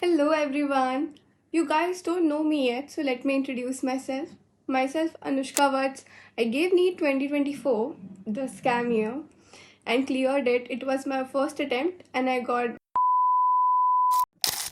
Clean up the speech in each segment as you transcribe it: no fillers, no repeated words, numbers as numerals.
Hello everyone. You guys don't know me yet, so let me introduce myself. Myself Anushka Vats. I gave NEET 2024, the scam year, and cleared it. It was my first attempt and I got.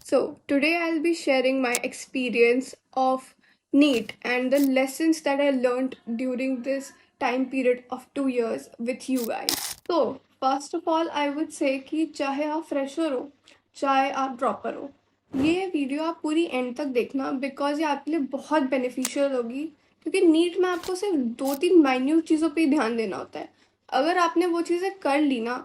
So today I'll be sharing my experience of NEET and the lessons that I learned during this time period of 2 years with you guys. So first of all I would say कि चाहे आप fresher हो चाहे आप dropper हो, ये video आप पूरी एंड तक देखना बिकॉज ये आपके लिए बहुत बेनिफिशियल होगी, क्योंकि नीट में आपको सिर्फ 2-3 माइन्यूट चीज़ों पे ही ध्यान देना होता है। अगर आपने वो चीज़ें कर ली ना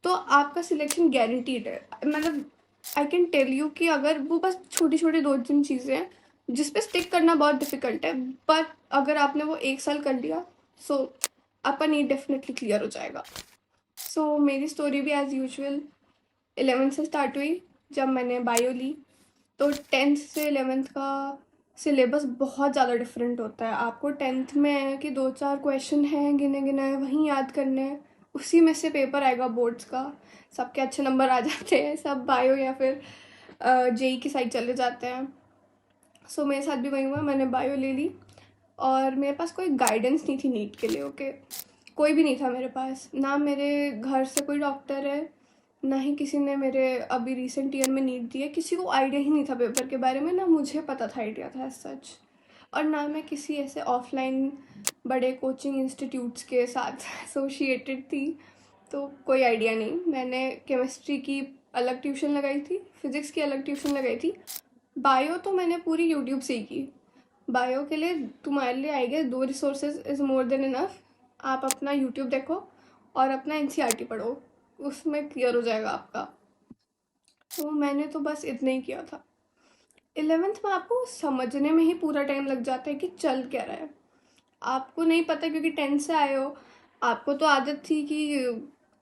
तो आपका सिलेक्शन गारंटीड है। मतलब आई कैन टेल यू कि अगर वो बस छोटी छोटी 2-3 चीज़ें हैं जिस पे स्टिक करना बहुत डिफिकल्ट है, बट अगर आपने वो 1 साल कर लिया सो आपका नीट डेफिनेटली क्लियर हो जाएगा। सो मेरी स्टोरी भी एज़ यूजुअल 11th से स्टार्ट हुई जब मैंने बायो ली। तो 10th से 11th का सिलेबस बहुत ज़्यादा डिफरेंट होता है। आपको 10th में है कि 2-4 क्वेश्चन हैं गिने गिनाए वहीं याद करने हैं, उसी में से पेपर आएगा बोर्ड्स का। सबके अच्छे नंबर आ जाते हैं, सब बायो या फिर जेई की साइड चले जाते हैं। सो मेरे साथ भी वही हुआ, मैंने बायो ले ली और मेरे पास कोई गाइडेंस नहीं थी नीट के लिए। ओके, कोई भी नहीं था मेरे पास, ना मेरे घर से कोई डॉक्टर है, ना ही किसी ने मेरे अभी रिसेंट ईयर में नीट दी है। किसी को आइडिया ही नहीं था पेपर के बारे में, ना मुझे पता था आइडिया था सच। और ना मैं किसी ऐसे ऑफलाइन बड़े कोचिंग इंस्टीट्यूट्स के साथ एसोसिएटेड थी, तो कोई आइडिया नहीं। मैंने केमिस्ट्री की अलग ट्यूशन लगाई थी, फिज़िक्स की अलग ट्यूशन लगाई थी। बायो तो मैंने पूरी यूट्यूब से ही की। बायो के लिए तुम्हारे लिए I guess 2 resources is more than enough. आप अपना यूट्यूब देखो और अपना एनसीईआरटी पढ़ो, उसमें क्लियर हो जाएगा आपका। तो मैंने तो बस इतना ही किया था। 11th में आपको समझने में ही पूरा टाइम लग जाता है कि चल क्या रहा है। आपको नहीं पता क्योंकि 10th से आए हो, आपको तो आदत थी कि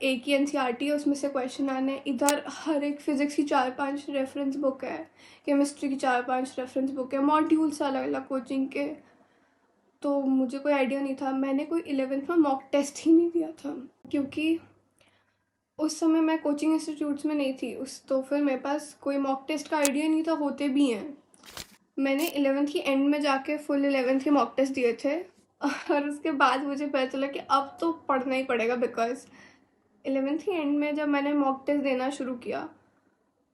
एक ही एनसीईआरटी है, उसमें से क्वेश्चन आने हैं। इधर हर एक फिजिक्स की 4-5 रेफरेंस बुक है, केमिस्ट्री की 4-5 रेफरेंस बुक है, मॉड्यूल्स अलग अलग कोचिंग के। तो मुझे कोई आइडिया नहीं था। मैंने कोई 11th में मॉक टेस्ट ही नहीं दिया था, क्योंकि उस समय मैं कोचिंग इंस्टीट्यूट्स में नहीं थी उस, तो फिर मेरे पास कोई मॉक टेस्ट का आइडिया नहीं था, होते भी हैं। मैंने 11th की एंड में जाके फुल 11th के मॉक टेस्ट दिए थे और उसके बाद मुझे पता चला कि अब तो पढ़ना ही पड़ेगा, बिकॉज 11th की एंड में जब मैंने मॉक टेस्ट देना शुरू किया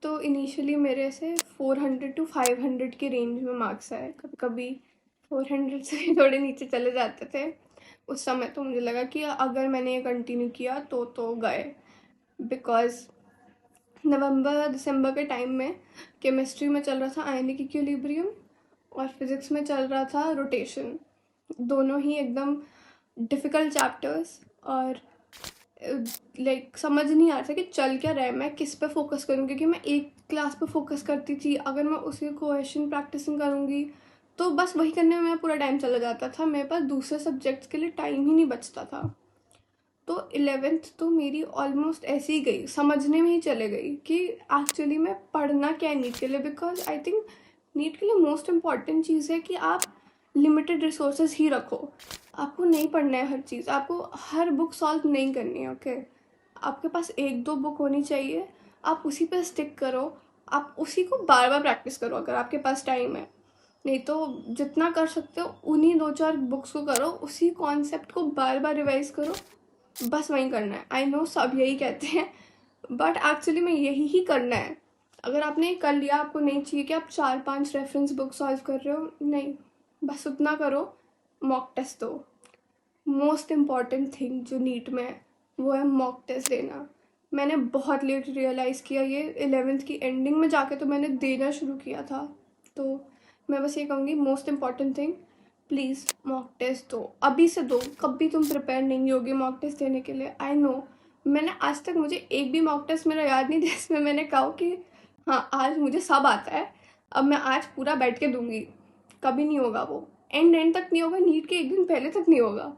तो इनिशियली मेरे से 400 to 500 के रेंज में मार्क्स आए। कभी कभी 400 से भी थोड़े नीचे चले जाते थे। उस समय तो मुझे लगा कि अगर मैंने ये कंटिन्यू किया तो गए, बिकॉज नवंबर दिसंबर के टाइम में केमिस्ट्री में चल रहा था आयनिक इक्विलिब्रियम और फिज़िक्स में चल रहा था रोटेशन। दोनों ही एकदम डिफ़िकल्ट चैप्टर्स, और लाइक समझ नहीं आ रहा था कि चल क्या रहा है, मैं किस पे फोकस करूँ, क्योंकि मैं एक क्लास पे फोकस करती थी। अगर मैं उसी क्वेश्चन प्रैक्टिसिंग करूँगी तो बस वही करने में मेरा पूरा टाइम चला जाता था, मेरे पास दूसरे सब्जेक्ट्स के लिए टाइम ही नहीं बचता था। तो 11th तो मेरी ऑलमोस्ट ऐसी ही गई, समझने में ही चले गई कि एक्चुअली मैं पढ़ना क्या है नीट के लिए। बिकॉज आई थिंक नीट के लिए मोस्ट इम्पॉर्टेंट चीज़ है कि आप लिमिटेड रिसोर्सेज ही रखो। आपको नहीं पढ़ना है हर चीज़, आपको हर बुक सॉल्व नहीं करनी है। ओके, आपके पास 1-2 बुक होनी चाहिए, आप उसी पर स्टिक करो, आप उसी को बार बार प्रैक्टिस करो अगर आपके पास टाइम है। नहीं तो जितना कर सकते हो उन्हीं 2-4 बुक्स को करो, उसी कॉन्सेप्ट को बार बार रिवाइज करो, बस वही करना है। आई नो सब यही कहते हैं, बट एक्चुअली में यही ही करना है। अगर आपने कर लिया, आपको नहीं चाहिए कि आप 4-5 रेफरेंस बुक सॉल्व कर रहे हो, नहीं, बस उतना करो, मॉक टेस्ट दो। मोस्ट इम्पॉर्टेंट थिंग जो नीट में है वो है मॉक टेस्ट देना। मैंने बहुत लेट रियलाइज़ किया ये, 11th की एंडिंग में जाके तो मैंने देना शुरू किया था। तो मैं बस ये कहूँगी, most important thing, please mock test दो, अभी से दो। कभी तुम प्रिपेयर नहीं होगे मॉक टेस्ट देने के लिए, आई नो। मैंने आज तक, मुझे एक भी मॉक टेस्ट मेरा याद नहीं जिसमें मैंने कहा कि हाँ आज मुझे सब आता है, अब मैं आज पूरा बैठ के दूंगी। कभी नहीं होगा वो, एंड तक नहीं होगा, नीट के एक दिन पहले तक नहीं होगा।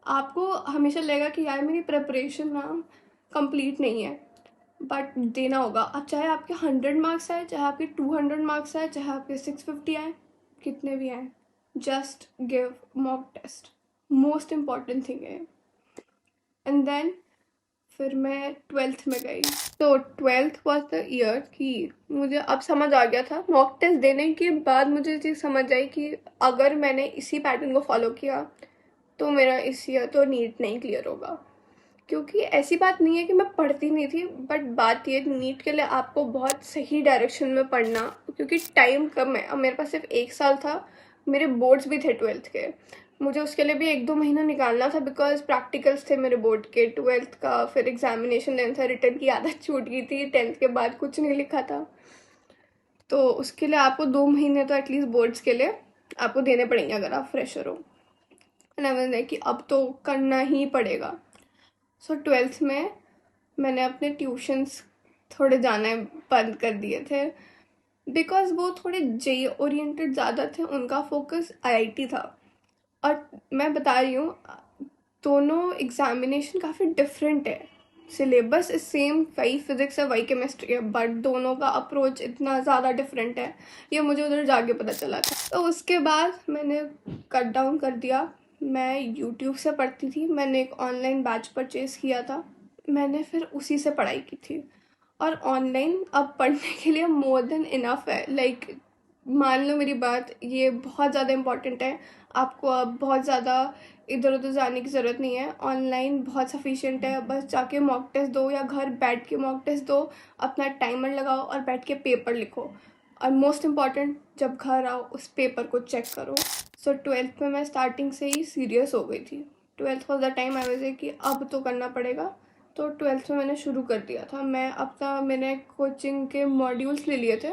आपको हमेशा लगेगा कि यार मेरी प्रिपरेशन ना कंप्लीट नहीं है, बट देना होगा। अब चाहे आपके 100 मार्क्स आए, चाहे आपके 200 मार्क्स आए, चाहे आपके 650 आए, कितने भी आए, just give mock test. Most important thing है। एंड देन फिर मैं ट्वेल्थ में गई। तो ट्वेल्थ वॉज द ईयर कि मुझे अब समझ आ गया था। मॉक टेस्ट देने के बाद मुझे ये चीज़ समझ आई कि अगर मैंने इसी पैटर्न को फॉलो किया तो मेरा इस ईयर तो नीट नहीं क्लियर होगा। क्योंकि ऐसी बात नहीं है कि मैं पढ़ती नहीं थी, बट बात ये नीट के लिए आपको बहुत सही डायरेक्शन में पढ़ना, क्योंकि टाइम कम है। अब मेरे पास सिर्फ 1 साल था, मेरे बोर्ड्स भी थे ट्वेल्थ के, मुझे उसके लिए भी 1-2 महीना निकालना था बिकॉज प्रैक्टिकल्स थे मेरे बोर्ड के ट्वेल्थ का, फिर एग्जामिनेशन देना था, रिटर्न की आदत छूट गई थी, 10th के बाद कुछ नहीं लिखा था। तो उसके लिए आपको 2 महीने तो एटलीस्ट बोर्ड्स के लिए आपको देने पड़ेंगे अगर आप फ्रेशर हो। ना मैंने कि अब तो करना ही पड़ेगा। सो ट्वेल्थ में मैंने अपने ट्यूशन्स थोड़े जाने बंद कर दिए थे बिकॉज वो थोड़े जे ओरिएंटेड ज़्यादा थे, उनका फोकस आईआईटी था। और मैं बता रही हूँ, दोनों एग्जामिनेशन काफ़ी डिफरेंट है। सिलेबस सेम, वही फिजिक्स है वही केमिस्ट्री है, बट दोनों का अप्रोच इतना ज़्यादा डिफरेंट है, ये मुझे उधर जाके पता चला था। तो उसके बाद मैंने कट डाउन कर दिया। मैं यूट्यूब से पढ़ती थी, मैंने एक ऑनलाइन बैच परचेज किया था, मैंने फिर उसी से पढ़ाई की थी। और ऑनलाइन अब पढ़ने के लिए मोर देन इनफ है। लाइक मान लो मेरी बात, ये बहुत ज़्यादा इम्पॉर्टेंट है, आपको अब बहुत ज़्यादा इधर उधर जाने की ज़रूरत नहीं है, ऑनलाइन बहुत सफिशिएंट है। बस जाके मॉक टेस्ट दो या घर बैठ के मॉक टेस्ट दो, अपना टाइमर लगाओ और बैठ के पेपर लिखो। और मोस्ट इम्पॉर्टेंट, जब घर आओ उस पेपर को चेक करो। सो ट्वेल्थ में मैं स्टार्टिंग से ही सीरियस हो गई थी। Twelfth was the time I was कि अब तो करना पड़ेगा। तो ट्वेल्थ में मैंने शुरू कर दिया था। मैं अपना मैंने कोचिंग के मॉड्यूल्स ले लिए थे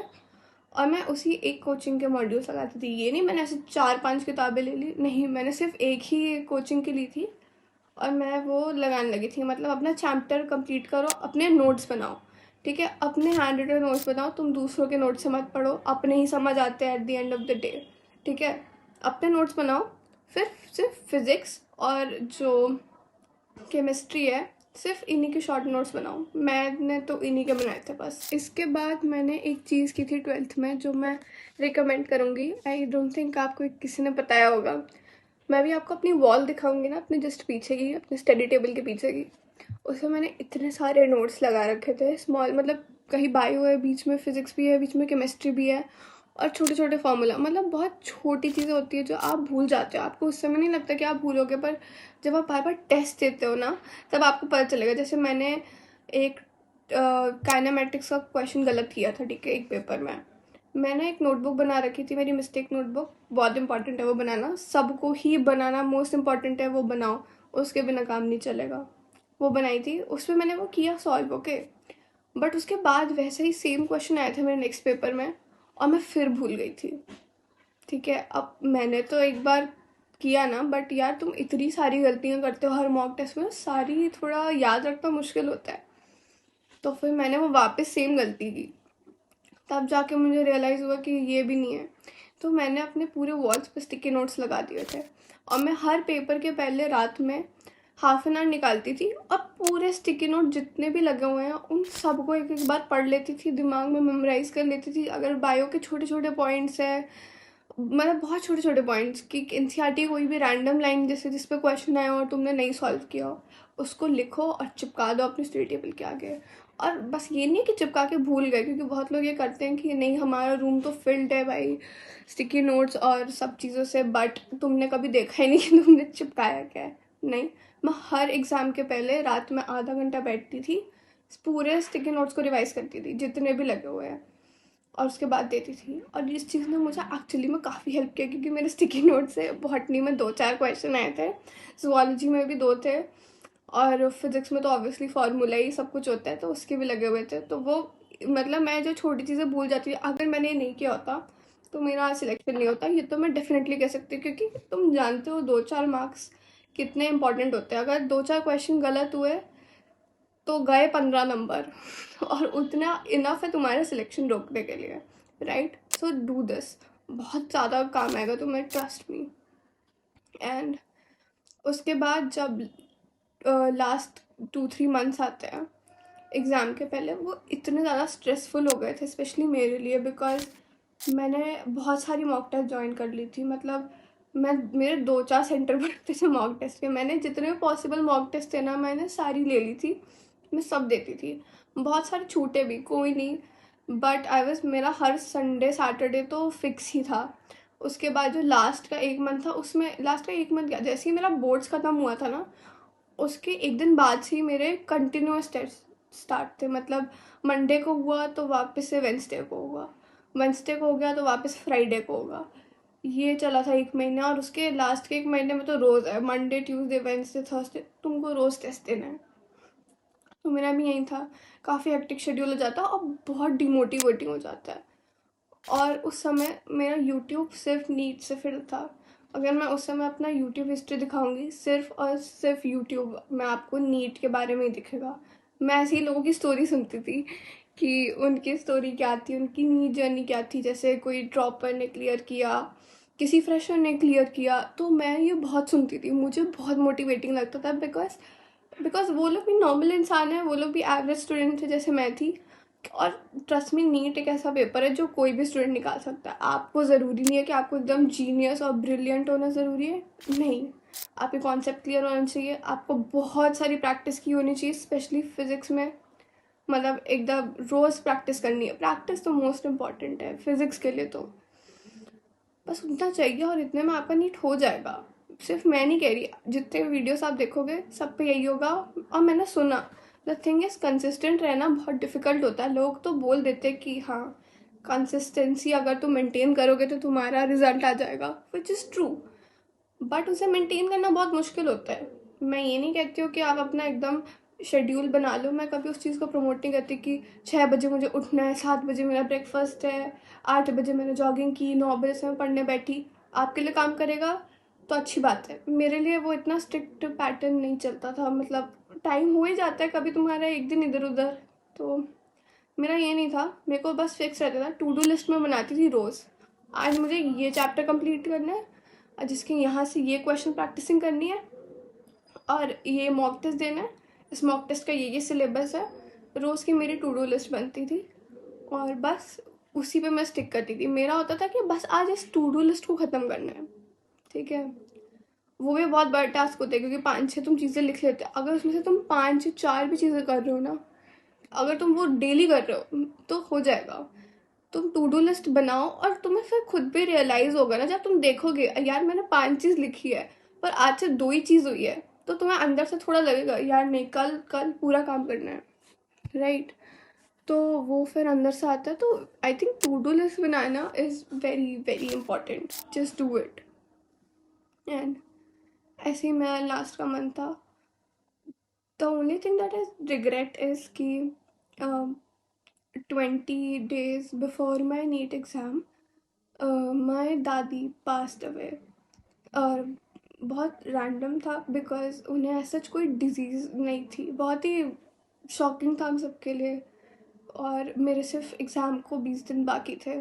और मैं उसी एक कोचिंग के मॉड्यूल्स लगाती थी। ये नहीं मैंने ऐसे 4-5 किताबें ले ली, नहीं, मैंने सिर्फ एक ही कोचिंग की ली थी और मैं वो लगाने लगी थी। मतलब अपना चैप्टर कंप्लीट करो, अपने नोट्स बनाओ, ठीक है, अपने हैंड रिटन नोट्स बनाओ, तुम दूसरों के नोट्स से मत पढ़ो, अपने ही समझ आते हैं at the end of the day, ठीक है। अपने नोट्स बनाओ, फिर सिर्फ फिज़िक्स और जो केमिस्ट्री है सिर्फ इन्हीं के शॉर्ट नोट्स बनाओ। मैंने तो इन्हीं के बनाए थे बस। इसके बाद मैंने एक चीज़ की थी ट्वेल्थ में जो मैं रिकमेंड करूँगी, आई डोंट थिंक आपको किसी ने बताया होगा। मैं भी आपको अपनी वॉल दिखाऊंगी ना, अपने जस्ट पीछे की, अपने स्टडी टेबल के पीछे की, उसमें मैंने इतने सारे नोट्स लगा रखे थे स्मॉल, मतलब कहीं बायो है, बीच में फिजिक्स भी है, बीच में केमिस्ट्री भी है, और छोटे छोटे फार्मूला, मतलब बहुत छोटी चीज़ें होती है जो आप भूल जाते हो। आपको उस समय नहीं लगता कि आप भूलोगे, पर जब आप बार बार टेस्ट देते हो ना, तब आपको पता चलेगा। जैसे मैंने एक काइनेमेटिक्स का क्वेश्चन गलत किया था, ठीक है, एक पेपर में। मैंने एक नोटबुक बना रखी थी, मेरी मिस्टेक नोटबुक, बहुत इंपॉर्टेंट है वो बनाना, सबको ही बनाना मोस्ट इंपॉर्टेंट है, वो बनाओ, उसके बिना काम नहीं चलेगा। वो बनाई थी, उसमें मैंने वो किया सॉल्व, ओके, बट उसके बाद वैसे ही सेम क्वेश्चन आया था मेरे नेक्स्ट पेपर में और मैं फिर भूल गई थी, ठीक है। अब मैंने तो एक बार किया ना, बट यार तुम इतनी सारी गलतियां करते हो हर मॉक टेस्ट में, सारी थोड़ा याद रखना मुश्किल होता है। तो फिर मैंने वो वापस सेम गलती की, तब जाके मुझे रियलाइज़ हुआ कि ये भी नहीं है। तो मैंने अपने पूरे वॉल्स पे स्टिकी नोट्स लगा दिए थे और मैं हर पेपर के पहले रात में हाफ एन आवर निकालती थी और पूरे स्टिकी नोट जितने भी लगे हुए हैं उन सबको एक एक बार पढ़ लेती थी, दिमाग में मेमोराइज कर लेती थी। अगर बायो के छोटे छोटे पॉइंट्स हैं, मतलब बहुत छोटे छोटे पॉइंट्स की एनसीईआरटी कोई भी रैंडम लाइन जैसे जिस पे क्वेश्चन आया और तुमने नहीं सॉल्व किया हो, उसको लिखो और चिपका दो अपने स्टडी टेबल के आगे। और बस ये नहीं कि चिपका के भूल गए, क्योंकि बहुत लोग ये करते हैं कि नहीं हमारा रूम तो फिल्ड है भाई स्टिकी नोट्स और सब चीज़ों से, बट तुमने कभी देखा ही नहीं कि तुमने चिपकाया क्या है। नहीं, मैं हर एग्ज़ाम के पहले रात में आधा घंटा बैठती थी, पूरे स्टिकी नोट्स को रिवाइज करती थी जितने भी लगे हुए हैं, और उसके बाद देती थी। और इस चीज़ ने मुझे एक्चुअली में काफ़ी हेल्प किया, क्योंकि मेरे स्टिकी नोट से बॉटनी में 2-4 क्वेश्चन आए थे, ज़ूलॉजी में भी 2 थे, और फिजिक्स में तो ऑब्वियसली फार्मूला ही सब कुछ होता है, तो उसके भी लगे हुए थे। तो वो मतलब मैं जो छोटी चीज़ें भूल जाती थी, अगर मैंने ये नहीं किया होता तो मेरा सिलेक्शन नहीं होता, ये तो मैं डेफिनेटली कह सकती हूँ। क्योंकि तुम जानते हो 2-4 मार्क्स कितने इंपॉर्टेंट होते हैं। अगर 2-4 क्वेश्चन गलत हुए तो गए 15 नंबर और उतना इनफ है तुम्हारे सिलेक्शन रोकने के लिए, राइट। सो डू दिस, बहुत ज़्यादा काम आएगा तुम्हें, ट्रस्ट मी। एंड उसके बाद जब लास्ट 2-3 मंथ्स आते हैं एग्ज़ाम के पहले, वो इतने ज़्यादा स्ट्रेसफुल हो गए थे स्पेशली मेरे लिए, बिकॉज मैंने बहुत सारी मॉक टेस्ट ज्वाइन कर ली थी। मतलब मैं मेरे 2-4 सेंटर पड़ते थे मॉक टेस्ट के, मैंने जितने भी पॉसिबल मॉक टेस्ट थे ना मैंने सारी ले ली थी, मैं सब देती थी, बहुत सारे छूटे भी, कोई नहीं, बट आई वॉज, मेरा हर संडे सैटरडे तो फिक्स ही था। उसके बाद जो लास्ट का 1 मंथ था, उसमें लास्ट का 1 मंथ क्या, जैसे ही मेरा बोर्ड्स ख़त्म हुआ था ना, उसके एक दिन बाद से ही मेरे कंटिन्यूस टेस्ट स्टार्ट थे। मतलब मंडे को हुआ तो वापस से वेंसडे को हुआ, वेंसडे को हो गया तो वापस फ्राइडे को होगा। ये चला था 1 महीना, और उसके लास्ट के 1 महीने में तो रोज़ है, मंडे ट्यूसडे वेंसडे थर्सडे तुमको रोज़ टेस्ट देना है। तो मेरा भी यही था, काफ़ी हेक्टिक शेड्यूल हो जाता है और बहुत डिमोटिवेटिंग हो जाता है। और उस समय मेरा यूट्यूब सिर्फ नीट से फिल था। अगर मैं उस समय अपना यूट्यूब हिस्ट्री दिखाऊंगी, सिर्फ और सिर्फ यूट्यूब में आपको नीट के बारे में ही दिखेगा। मैं ऐसे ही लोगों की स्टोरी सुनती थी कि उनकी स्टोरी क्या थी, उनकी नीट जर्नी क्या थी, जैसे कोई ड्रॉपर ने क्लियर किया, किसी फ्रेशर ने क्लियर किया, तो मैं ये बहुत सुनती थी, मुझे बहुत मोटिवेटिंग लगता था। बिकॉज बिकॉज वो लोग भी नॉर्मल इंसान है, वो लोग भी एवरेज स्टूडेंट थे जैसे मैं थी। और ट्रस्ट मी, नीट एक ऐसा पेपर है जो कोई भी स्टूडेंट निकाल सकता है। आपको ज़रूरी नहीं है कि आपको एकदम जीनियस और ब्रिलियंट होना ज़रूरी है, नहीं। आपके कॉन्सेप्ट क्लियर होना चाहिए, आपको बहुत सारी प्रैक्टिस की होनी चाहिए, स्पेशली फिज़िक्स में। मतलब एकदम रोज़ प्रैक्टिस करनी है, प्रैक्टिस तो मोस्ट इम्पॉर्टेंट है फिज़िक्स के लिए। तो बस उतना चाहिए और इतने में आपका नीट हो जाएगा। सिर्फ मैं नहीं कह रही, जितने वीडियोस आप देखोगे सब पे यही होगा। और मैंने सुना, द थिंग इज कंसिस्टेंट रहना बहुत डिफिकल्ट होता है। लोग तो बोल देते कि हाँ, कंसिस्टेंसी अगर तुम मेंटेन करोगे तो तुम्हारा रिजल्ट आ जाएगा, विच इज़ ट्रू, बट उसे मेंटेन करना बहुत मुश्किल होता है। मैं ये नहीं कहती हूँ कि आप अपना एकदम शेड्यूल बना लो, मैं कभी उस चीज़ को प्रमोट नहीं करती कि 6 बजे मुझे उठना है, 7 बजे मेरा ब्रेकफास्ट है, 8 बजे मैंने जॉगिंग की, 9 बजे से मैं पढ़ने बैठी। आपके लिए काम करेगा तो अच्छी बात है, मेरे लिए वो इतना स्ट्रिक्ट पैटर्न नहीं चलता था। मतलब टाइम हो ही जाता है कभी तुम्हारा एक दिन इधर उधर। तो मेरा ये नहीं था, मेरे को बस फिक्स रहता था, टू डू लिस्ट में बनाती थी रोज़। आज मुझे ये चैप्टर कंप्लीट करना है, और जिसके यहाँ से ये क्वेश्चन प्रैक्टिसिंग करनी है, और ये मॉक टेस्ट देना है, इस मॉक टेस्ट का ये सिलेबस है। रोज़ की मेरी टू डू लिस्ट बनती थी, और बस उसी पे मैं स्टिक करती थी। मेरा होता था कि बस आज इस टू डू लिस्ट को ख़त्म करना है, ठीक है। वो भी बहुत बड़ा टास्क होता है, क्योंकि 5-6 तुम चीज़ें लिख लेते हो, अगर उसमें से तुम 5-4 भी चीज़ें कर रहे हो ना, अगर तुम वो डेली कर रहे हो तो हो जाएगा। तुम टू डू लिस्ट बनाओ, और तुम्हें फिर खुद भी रियलाइज़ होगा ना, जब तुम देखोगे यार मैंने 5 चीज़ लिखी है पर आज से 2 ही चीज़ हुई है, तो तुम्हें अंदर से थोड़ा लगेगा यार नहीं, कल कल पूरा काम करना है, राइट। तो वो फिर अंदर से आता है। तो I think to do list बनाना is very very important, just do it. And ऐसे ही मैं लास्ट का मंथ था, the only thing that is regret is कि 20 days before my NEET exam, माई दादी पास्ट अवे। और बहुत रैंडम था, बिकॉज उन्हें ऐसा कोई डिजीज़ नहीं थी, बहुत ही शॉकिंग था हम सबके लिए। और मेरे सिर्फ एग्ज़ाम को 20 दिन बाकी थे,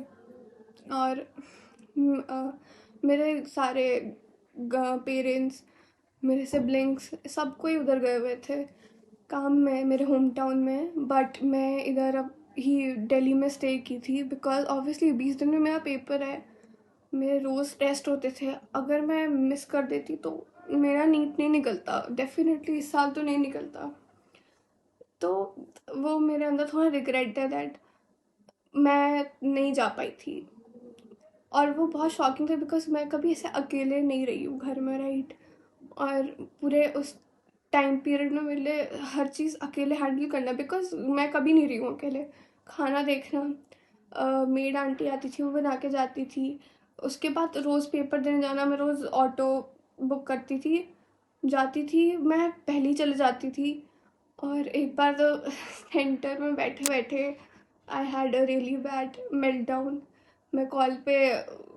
और मेरे सारे पेरेंट्स, मेरे सिबलिंग्स सब कोई उधर गए हुए थे काम में, मेरे होम टाउन में। बट मैं इधर अब ही दिल्ली में स्टे की थी, बिकॉज ऑब्वियसली 20 दिन में मेरा पेपर है, मेरे रोज़ टेस्ट होते थे। अगर मैं मिस कर देती तो मेरा नीट नहीं निकलता, डेफिनेटली इस साल तो नहीं निकलता। तो वो मेरे अंदर थोड़ा रिग्रेट है दैट मैं नहीं जा पाई थी। और वो बहुत शॉकिंग था, बिकॉज मैं कभी ऐसे अकेले नहीं रही हूँ घर में, राइट। और पूरे उस टाइम पीरियड में मेरे लिए हर चीज़ अकेले हैंडल करना, बिकॉज मैं कभी नहीं रही हूँ अकेले। खाना देखना, मेड आंटी आती थी, वो बना के जाती थी। उसके बाद रोज़ पेपर देने जाना, मैं रोज़ ऑटो बुक करती थी, जाती थी, मैं पहले चले जाती थी। और एक बार तो सेंटर में बैठे बैठे I had a really bad melt down. मैं कॉल पे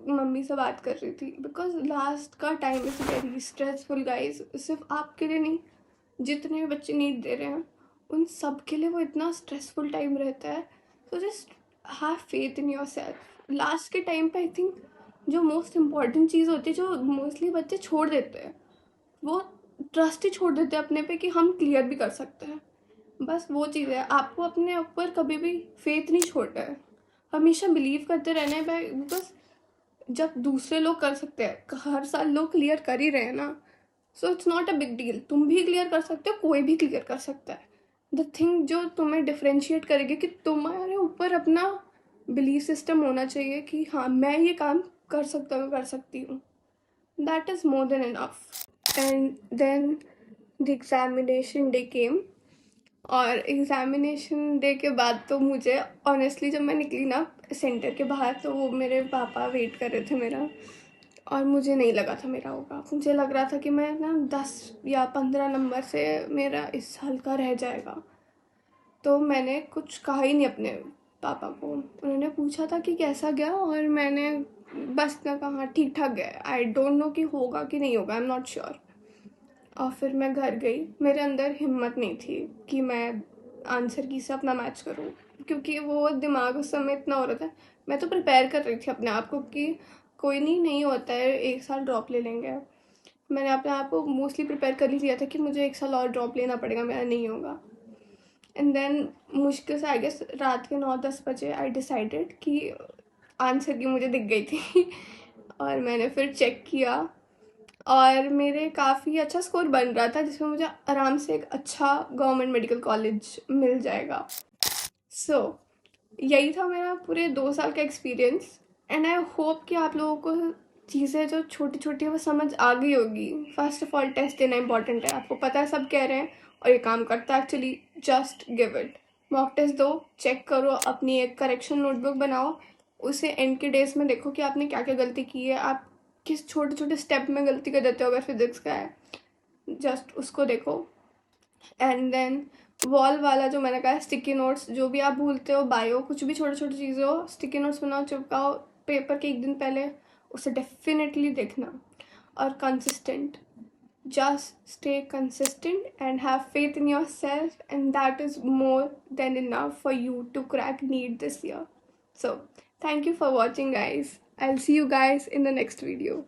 मम्मी से बात कर रही थी, बिकॉज लास्ट का time is very stressful guys. सिर्फ आपके लिए नहीं, जितने भी बच्चे नीट दे रहे हैं उन सब के लिए वो इतना स्ट्रेसफुल टाइम रहता है। तो just have faith in your self. Last के टाइम पे आई थिंक जो मोस्ट इम्पॉर्टेंट चीज़ होती है, जो मोस्टली बच्चे छोड़ देते हैं, वो ट्रस्ट ही छोड़ देते हैं अपने पे कि हम क्लियर भी कर सकते हैं। बस वो चीज़ है, आपको अपने ऊपर कभी भी फेथ नहीं छोड़ना है, हमेशा बिलीव करते रहना है। बिकॉज जब दूसरे लोग कर सकते हैं, हर साल लोग क्लियर कर ही रहे हैं ना, so it's not a big deal. तुम भी क्लियर कर सकते हो, कोई भी क्लियर कर सकता है। द थिंग जो तुम्हें डिफरेंशिएट करेगी कि तुम्हारे ऊपर अपना बिलीफ सिस्टम होना चाहिए कि हाँ मैं ये काम कर सकता हूँ, कर सकती हूँ. That is more than enough. And then the examination day came. और एग्जामिनेशन डे के बाद तो मुझे ऑनेस्टली जब मैं निकली ना सेंटर के बाहर, तो वो मेरे पापा वेट कर रहे थे मेरा. और मुझे नहीं लगा था मेरा होगा. मुझे लग रहा था कि मैं ना 10 या 15 नंबर से मेरा इस साल का रह जाएगा. तो मैंने कुछ कहा ही नहीं अपने पापा को. उन्होंने पूछा था कि कैसा गया, और मैंने बस ना कहा ठीक ठाक गया. आई डोंट नो कि होगा कि नहीं होगा, आई एम नॉट श्योर. और फिर मैं घर गई. मेरे अंदर हिम्मत नहीं थी कि मैं आंसर की से अपना मैच करूं, क्योंकि वो दिमाग उस समय इतना हो रहा था. मैं तो प्रिपेयर कर रही थी अपने आप को कि कोई नहीं, नहीं होता है, 1 साल ड्रॉप ले लेंगे. मैंने अपने आप को मोस्टली प्रिपेयर कर ही लिया था कि मुझे 1 साल और ड्रॉप लेना पड़ेगा, मेरा नहीं होगा. एंड देन मुश्किल से आई गेस रात के 9-10 बजे आई डिसाइडेड कि आंसर की मुझे दिख गई थी. और मैंने फिर चेक किया, और मेरे काफ़ी अच्छा स्कोर बन रहा था, जिसमें मुझे आराम से एक अच्छा गवर्नमेंट मेडिकल कॉलेज मिल जाएगा. सो यही था मेरा पूरे 2 साल का एक्सपीरियंस. एंड आई होप कि आप लोगों को चीज़ें जो छोटी छोटी है वो समझ आ गई होगी. फर्स्ट ऑफ ऑल टेस्ट देना इंपॉर्टेंट है, आपको पता है, सब कह रहे हैं और ये काम करता है actually. Just give it. Mock test दो, चेक करो, अपनी एक करेक्शन नोटबुक बनाओ. उसे एंड के डेज में देखो कि आपने क्या क्या गलती की है, आप किस छोटे छोटे स्टेप में गलती कर देते हो. अगर फिजिक्स का है, जस्ट उसको देखो. एंड देन वॉल वाला जो मैंने कहा, स्टिकी नोट्स, जो भी आप भूलते हो, बायो कुछ भी छोटी छोटी चीज़ें हो, स्टिकी नोट्स बनाओ, चिपकाओ पेपर के एक दिन पहले. उसे डेफिनेटली देखना. और consistent, just stay consistent and have faith in yourself, and that is more than enough for you to crack NEET this year. So thank you for watching, guys. I'll see you guys in the next video.